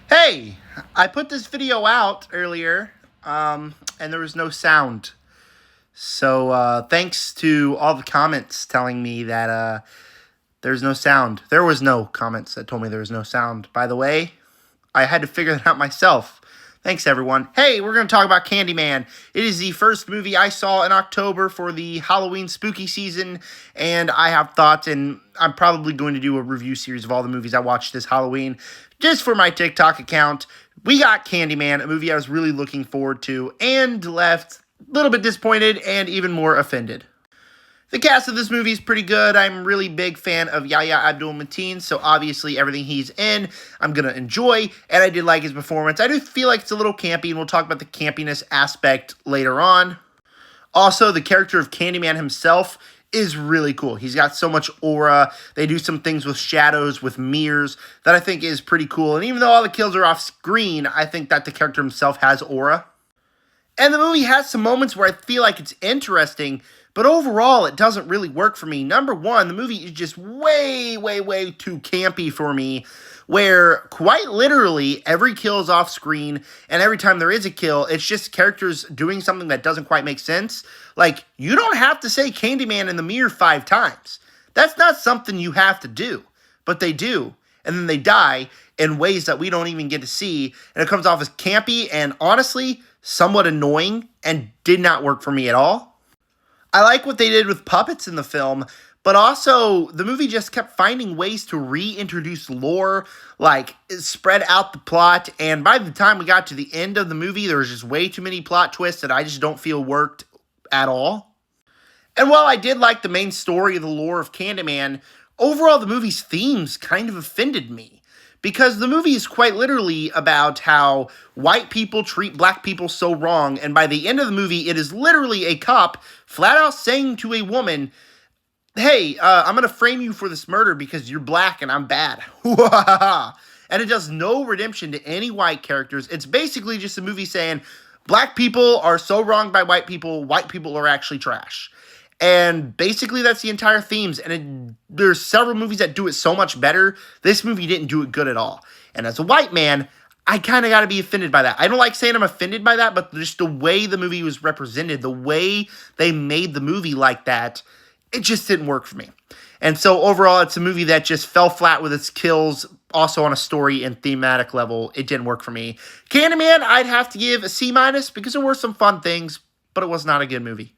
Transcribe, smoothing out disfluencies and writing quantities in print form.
Hey, I put this video out earlier, and there was no sound. So thanks to all the comments telling me that there's no sound. There was no comments that told me there was no sound. By the way, I had to figure that out myself. Thanks, everyone. Hey, we're going to talk about Candyman. It is the first movie I saw in October for the Halloween spooky season, and I have thoughts, and I'm probably going to do a review series of all the movies I watched this Halloween, just for my TikTok account. We got Candyman, a movie I was really looking forward to, and left a little bit disappointed and even more offended. The cast of this movie is pretty good. I'm a really big fan of Yahya Abdul-Mateen, so obviously everything he's in, I'm going to enjoy, and I did like his performance. I do feel like it's a little campy, and we'll talk about the campiness aspect later on. Also, the character of Candyman himself is really cool. He's got so much aura. They do some things with shadows, with mirrors, that I think is pretty cool. And even though all the kills are off screen, I think that the character himself has aura. And the movie has some moments where I feel like it's interesting, but overall, it doesn't really work for me. Number one, the movie is just way, way, way too campy for me, where quite literally every kill is off screen, and every time there is a kill, it's just characters doing something that doesn't quite make sense. Like, you don't have to say Candyman in the mirror 5 times. That's not something you have to do, but they do. And then they die in ways that we don't even get to see, and it comes off as campy and honestly somewhat annoying and did not work for me at all. I like what they did with puppets in the film, but also the movie just kept finding ways to reintroduce lore, like spread out the plot, and by the time we got to the end of the movie, there was just way too many plot twists that I just don't feel worked at all. And while I did like the main story of the lore of Candyman, overall the movie's themes kind of offended me. Because the movie is quite literally about how white people treat black people so wrong, and by the end of the movie, it is literally a cop flat out saying to a woman, hey, I'm going to frame you for this murder because you're black and I'm bad. And it does no redemption to any white characters. It's basically just a movie saying, black people are so wronged by white people are actually trash. And basically that's the entire themes, and there's several movies that do it so much better. This movie didn't do it good at all. And as a white man, I kind of got to be offended by that. I don't like saying I'm offended by that, but just the way the movie was represented, the way they made the movie like that, it just didn't work for me. And so overall, it's a movie that just fell flat with its kills. Also on a story and thematic level, it didn't work for me. Candyman, I'd have to give a C- because there were some fun things, but it was not a good movie.